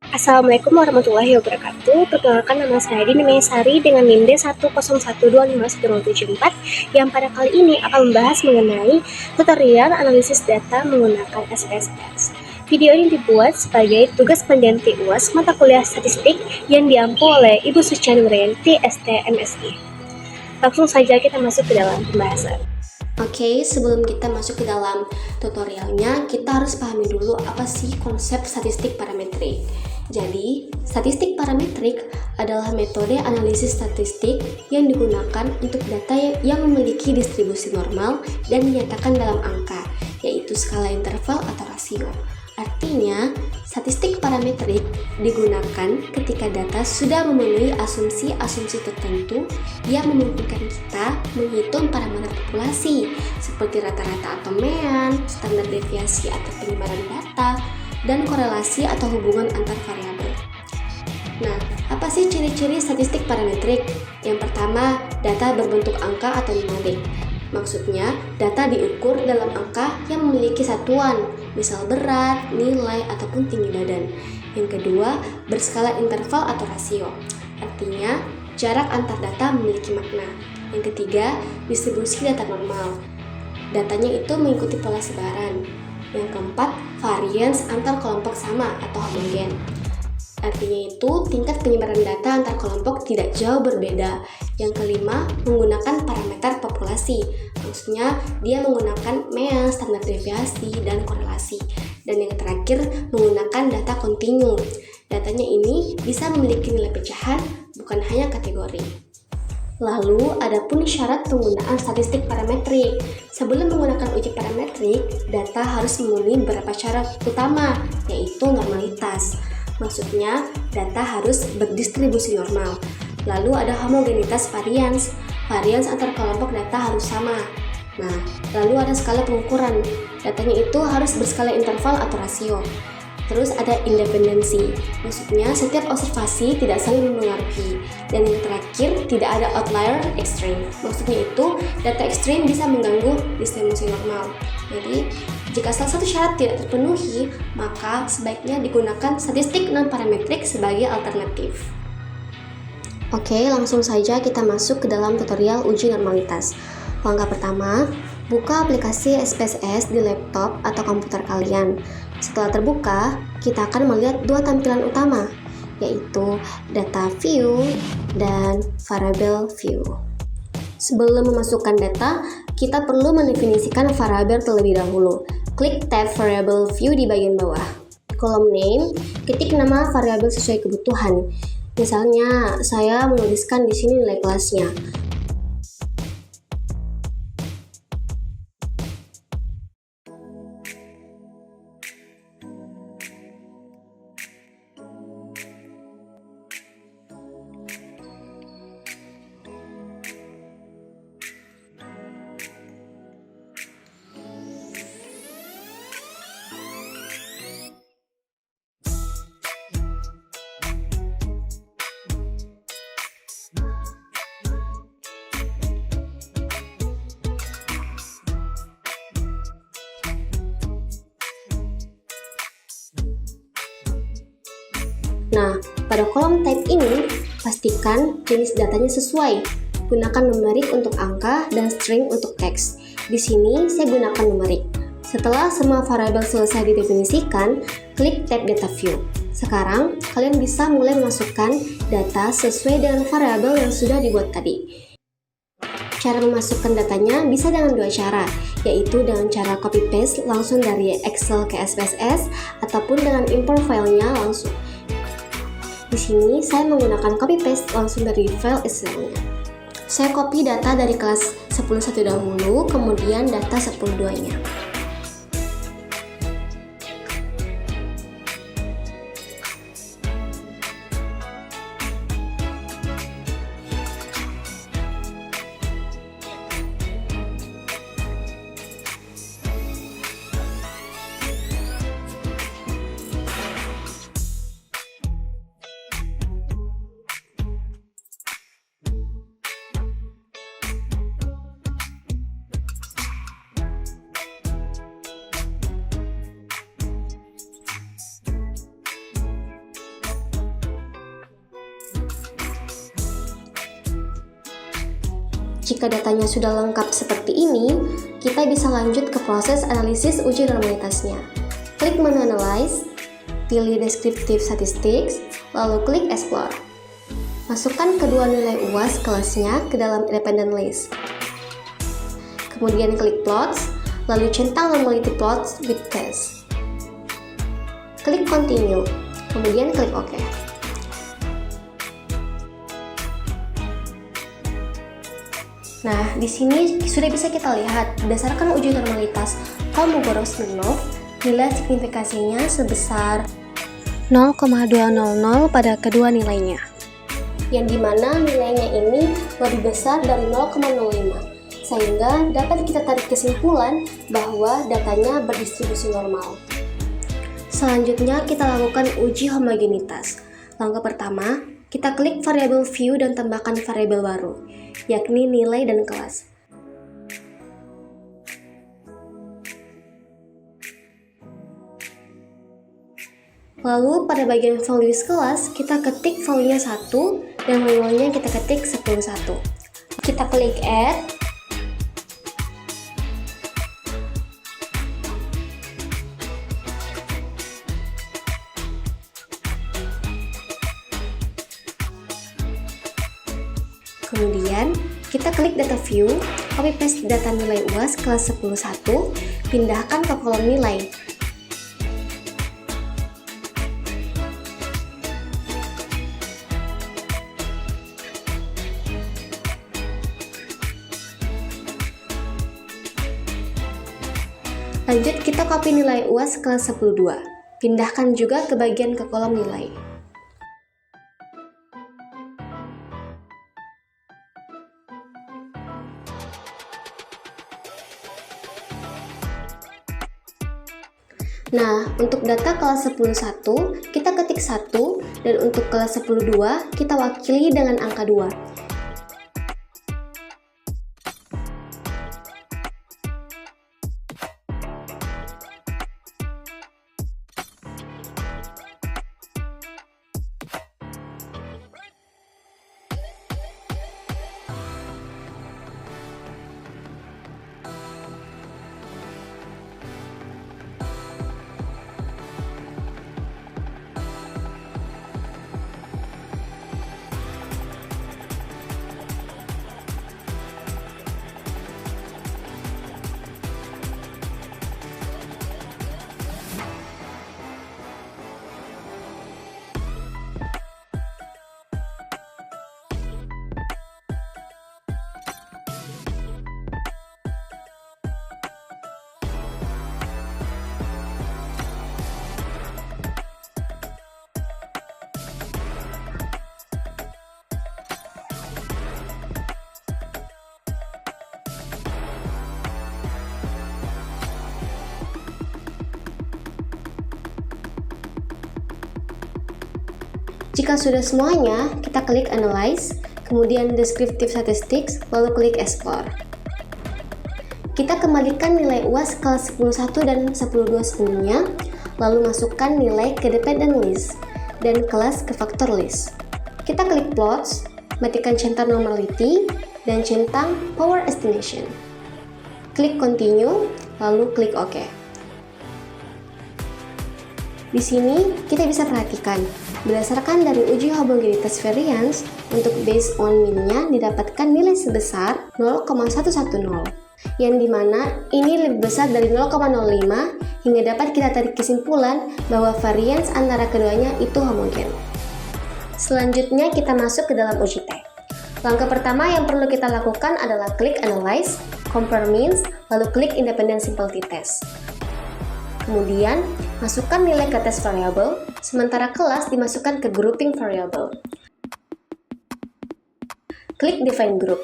Assalamualaikum warahmatullahi wabarakatuh. Perkenalkan nama saya Dini Meisari dengan NIM D101251074 yang pada kali ini akan membahas mengenai tutorial analisis data menggunakan SPSS. Video ini dibuat sebagai tugas pendidikan UAS mata kuliah statistik yang diampu oleh Ibu Suciani Nuryanti, ST MSI. Langsung saja kita masuk ke dalam pembahasan. Oke, sebelum kita masuk ke dalam tutorialnya, kita harus pahami dulu apa sih konsep statistik parametrik. Jadi, statistik parametrik adalah metode analisis statistik yang digunakan untuk data yang memiliki distribusi normal dan dinyatakan dalam angka, yaitu skala interval atau rasio. Artinya, statistik parametrik digunakan ketika data sudah memenuhi asumsi-asumsi tertentu yang memungkinkan kita menghitung parameter populasi seperti rata-rata atau mean, standar deviasi atau penyebaran data, dan korelasi atau hubungan antar variabel. Nah, apa sih ciri-ciri statistik parametrik? Yang pertama, data berbentuk angka atau numerik. Maksudnya, data diukur dalam angka yang memiliki satuan, misal berat, nilai, ataupun tinggi badan. Yang kedua, berskala interval atau rasio. Artinya, jarak antar data memiliki makna. Yang ketiga, distribusi data normal. Datanya itu mengikuti pola sebaran. Yang keempat, varians antar kelompok sama atau homogen. Artinya itu tingkat penyebaran data antar kelompok tidak jauh berbeda. Yang kelima, menggunakan parameter populasi. Maksudnya dia menggunakan mean, standar deviasi, dan korelasi. Dan yang terakhir, menggunakan data kontinu. Datanya ini bisa memiliki nilai pecahan, bukan hanya kategori. Lalu, adapun syarat penggunaan statistik parametrik. Sebelum menggunakan uji parametrik, data harus memenuhi beberapa syarat utama, yaitu normalitas. Maksudnya, data harus berdistribusi normal. Lalu ada homogenitas varians. Varians antar kelompok data harus sama. Nah, lalu ada skala pengukuran. Datanya itu harus berskala interval atau rasio. Terus ada independensi. Maksudnya, setiap observasi tidak saling mempengaruhi. Dan yang terakhir, tidak ada outlier ekstrem. Maksudnya itu, data ekstrem bisa mengganggu distribusi normal. Jadi, jika salah satu syarat tidak terpenuhi, maka sebaiknya digunakan statistik non-parametrik sebagai alternatif. Oke, langsung saja kita masuk ke dalam tutorial uji normalitas. Langkah pertama, buka aplikasi SPSS di laptop atau komputer kalian. Setelah terbuka, kita akan melihat dua tampilan utama, yaitu data view dan variable view. Sebelum memasukkan data, kita perlu mendefinisikan variabel terlebih dahulu. Klik tab variable view di bagian bawah. Kolom name, ketik nama variabel sesuai kebutuhan. Misalnya, saya menuliskan di sini nilai kelasnya. Nah, pada kolom type ini, pastikan jenis datanya sesuai. Gunakan numerik untuk angka dan string untuk teks. Di sini, saya gunakan numerik. Setelah semua variabel selesai didefinisikan, klik tab Data View. Sekarang, kalian bisa mulai memasukkan data sesuai dengan variabel yang sudah dibuat tadi. Cara memasukkan datanya bisa dengan dua cara, yaitu dengan cara copy-paste langsung dari Excel ke SPSS, ataupun dengan import filenya langsung. Di sini saya menggunakan copy paste langsung dari file Excel-nya. Saya copy data dari kelas 10.1 dahulu, kemudian data 10.2-nya. Jika datanya sudah lengkap seperti ini, kita bisa lanjut ke proses analisis uji normalitasnya. Klik menu Analyze, pilih Descriptive Statistics, lalu klik Explore. Masukkan kedua nilai UAS kelasnya ke dalam Independent List. Kemudian klik Plots, lalu centang Normality Plots with Test. Klik Continue, kemudian klik OK. Nah, di sini sudah bisa kita lihat berdasarkan uji normalitas Kolmogorov-Smirnov, nilai signifikasinya sebesar 0,200 pada kedua nilainya. Yang dimana nilainya ini lebih besar dari 0,05, sehingga dapat kita tarik kesimpulan bahwa datanya berdistribusi normal. Selanjutnya kita lakukan uji homogenitas. Langkah pertama, kita klik variabel view dan tambahkan variabel baru, yakni nilai dan kelas. Lalu pada bagian values kelas, kita ketik value-nya 1 dan manualnya kita ketik 10.1. Kita klik add. Kemudian, kita klik data view, copy paste data nilai UAS kelas 10.1, pindahkan ke kolom nilai. Lanjut, kita copy nilai UAS kelas 10.2, pindahkan juga ke bagian ke kolom nilai. Nah, untuk data kelas 10.1, kita ketik 1, dan untuk kelas 10.2, kita wakili dengan angka 2. Jika sudah semuanya, kita klik Analyze, kemudian Descriptive Statistics, lalu klik Explore. Kita kembalikan nilai UAS kelas 10.1 dan 10.2 sebelumnya, lalu masukkan nilai ke Dependent List dan kelas ke Factor List. Kita klik Plots, matikan centang Normality, dan centang Power Estimation. Klik Continue, lalu klik OK. Di sini, kita bisa perhatikan, berdasarkan dari uji homogenitas variance, untuk based on mean-nya didapatkan nilai sebesar 0,110, yang dimana ini lebih besar dari 0,05 hingga dapat kita tarik kesimpulan bahwa variance antara keduanya itu homogen. Selanjutnya kita masuk ke dalam uji T. Langkah pertama yang perlu kita lakukan adalah klik Analyze, Compare Means, lalu klik Independent Simplicity Test. Kemudian, masukkan nilai ke test variable, sementara kelas dimasukkan ke grouping variable. Klik Define Group.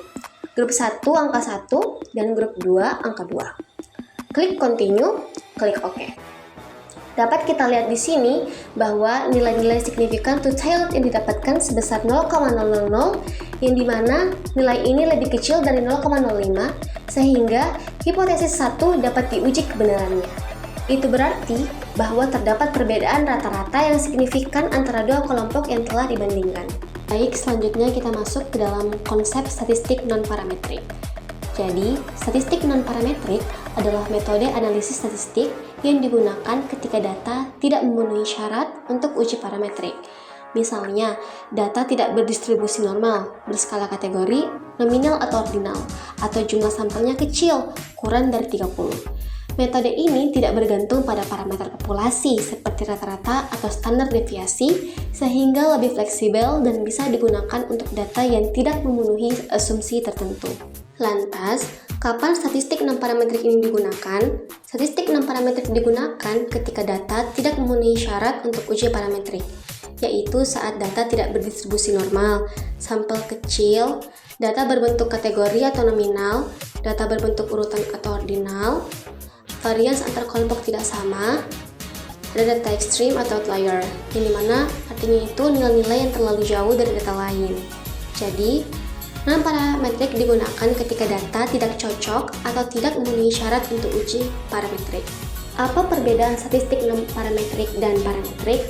Grup 1 angka 1 dan grup 2 angka 2. Klik Continue, klik OK. Dapat kita lihat di sini bahwa nilai-nilai signifikan to child yang didapatkan sebesar 0,000, yang dimana nilai ini lebih kecil dari 0,05, sehingga hipotesis 1 dapat diuji kebenarannya. Itu berarti bahwa terdapat perbedaan rata-rata yang signifikan antara dua kelompok yang telah dibandingkan. Baik, selanjutnya kita masuk ke dalam konsep statistik non-parametrik. Jadi, statistik non-parametrik adalah metode analisis statistik yang digunakan ketika data tidak memenuhi syarat untuk uji parametrik. Misalnya, data tidak berdistribusi normal, berskala kategori, nominal atau ordinal, atau jumlah sampelnya kecil, kurang dari 30. Metode ini tidak bergantung pada parameter populasi seperti rata-rata atau standar deviasi, sehingga lebih fleksibel dan bisa digunakan untuk data yang tidak memenuhi asumsi tertentu. Lantas, kapan statistik non-parametrik ini digunakan? Statistik non-parametrik digunakan ketika data tidak memenuhi syarat untuk uji parametrik, yaitu saat data tidak berdistribusi normal, sampel kecil, data berbentuk kategori atau nominal, data berbentuk urutan atau ordinal, varians antar kelompok tidak sama, ada data ekstrim atau outlier, yang dimana artinya itu nilai-nilai yang terlalu jauh dari data lain. Jadi, non-parametrik digunakan ketika data tidak cocok atau tidak memenuhi syarat untuk uji parametrik. Apa perbedaan statistik non-parametrik dan parametrik?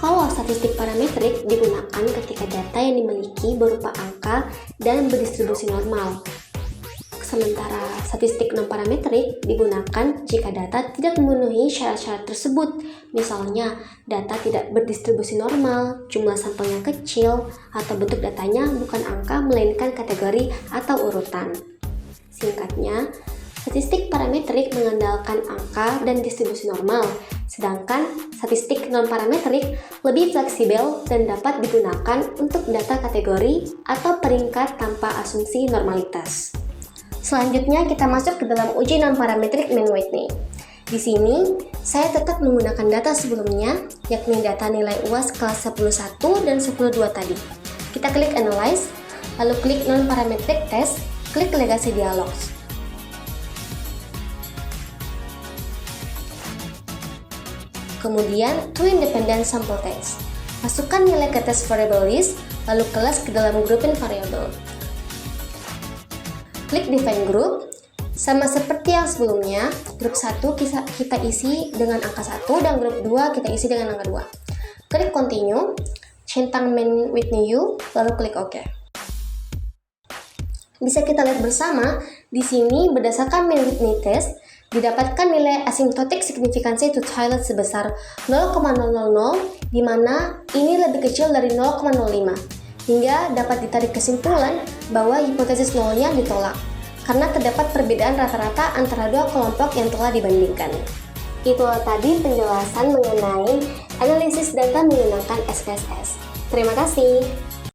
Kalau statistik parametrik digunakan ketika data yang dimiliki berupa angka dan berdistribusi normal. Sementara statistik non-parametrik digunakan jika data tidak memenuhi syarat-syarat tersebut. Misalnya, data tidak berdistribusi normal, jumlah sampelnya kecil, atau bentuk datanya bukan angka melainkan kategori atau urutan. Singkatnya, statistik parametrik mengandalkan angka dan distribusi normal, sedangkan statistik non-parametrik lebih fleksibel dan dapat digunakan untuk data kategori atau peringkat tanpa asumsi normalitas. Selanjutnya kita masuk ke dalam uji non-parametrik mean Whitney. Di sini, saya tetap menggunakan data sebelumnya, yakni data nilai UAS kelas 11.1 dan 10.2 tadi. Kita klik Analyze, lalu klik Non-Parametric Test, klik Legacy Dialogs. Kemudian, To Independent Sample Test. Masukkan nilai ke test variable list, lalu kelas ke dalam grouping variable. Klik Define Group. Sama seperti yang sebelumnya, grup 1 kita isi dengan angka 1 dan grup 2 kita isi dengan angka 2. Klik Continue, centang mean Whitney U, lalu klik OK. Bisa kita lihat bersama, di sini berdasarkan mean Whitney test, didapatkan nilai asymptotic signifikansi to Toilet sebesar 0,000, di mana ini lebih kecil dari 0,05. Hingga dapat ditarik kesimpulan bahwa hipotesis nolnya ditolak, karena terdapat perbedaan rata-rata antara dua kelompok yang telah dibandingkan. Itulah tadi penjelasan mengenai analisis data menggunakan SPSS. Terima kasih.